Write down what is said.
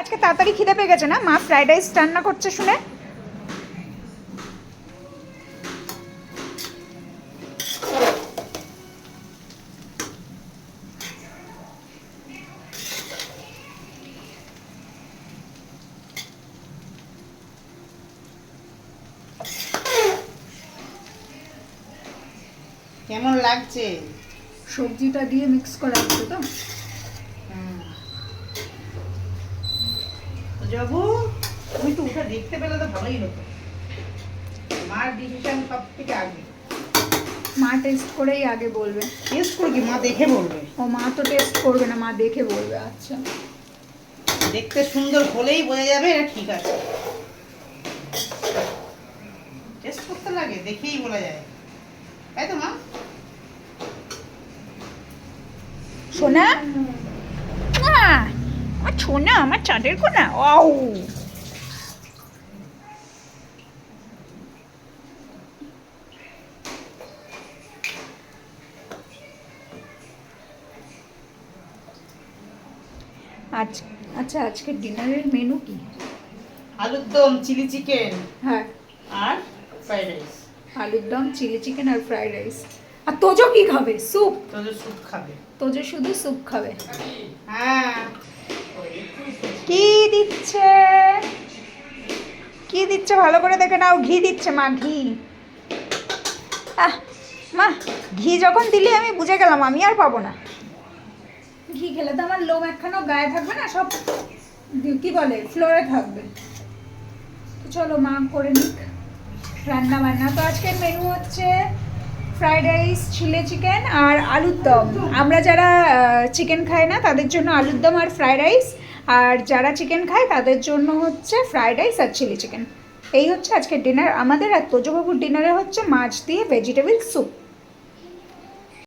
আজকে তাড়াতাড়ি খিদে পেয়ে গেছে না? মা ফ্রাইড রাইস রান্না করছে শুনে। কেমন লাগছে? সবজিটা দিয়ে মিক্স করা হচ্ছে তো। যাবো, তুমি তো উঠে দেখতে পেলে তো ভালোই হতো। মার ডিসিশন সব থেকে আগে। মা টেস্ট করেই আগে বলবে। টেস্ট করে কি মা দেখে বলবে? ও মা তো টেস্ট করবে না, মা দেখে বলবে। আচ্ছা, দেখতে সুন্দর হলেই বোঝা যাবে এটা ঠিক আছে। টেস্ট করতে লাগে, দেখেই বলা যায়, তাই তো মা? সোনা, আমার সোনা, আমার চাঁদের কোনা। ওয়াও, আচ্ছা আজকে ডিনারের মেনু কি? আলুর দম, চিলি চিকেন হ্যাঁ, আর ফ্রাইড রাইস। আলুর দম, চিলি চিকেন আর ফ্রাইড রাইস। আর তোজো কি খাবে? স্যুপ। তোদের স্যুপ খাবে? তোজো শুধু স্যুপ খাবে। হ্যাঁ। কি দিচ্ছে? কি দিচ্ছে ভালো করে দেখে নাও। ঘি দিচ্ছে মা, ঘি। মা, ঘি যখন দিলি আমি বুঝে গেলাম আমি আর পাবো না। ঘি খেলে তো আমার লোম একখানাও গায়ে থাকবে না, সব কি বলে ফ্লোরে থাকবে। তো চলো মা করে নিক রান্না বান্না। তো আজকের মেনু হচ্ছে ফ্রাইড রাইস, চিলি চিকেন আর আলুর দম। আমরা যারা চিকেন খাই না তাদের জন্য আলুর দম আর ফ্রাইড রাইস, আর যারা চিকেন খায় তাদের জন্য হচ্ছে ফ্রাইড রাইস আর চিলি চিকেন। এই হচ্ছে আজকের ডিনার আমাদের। আর তোজবাবুর ডিনারে হচ্ছে মাছ দিয়ে ভেজিটেবল স্যুপ।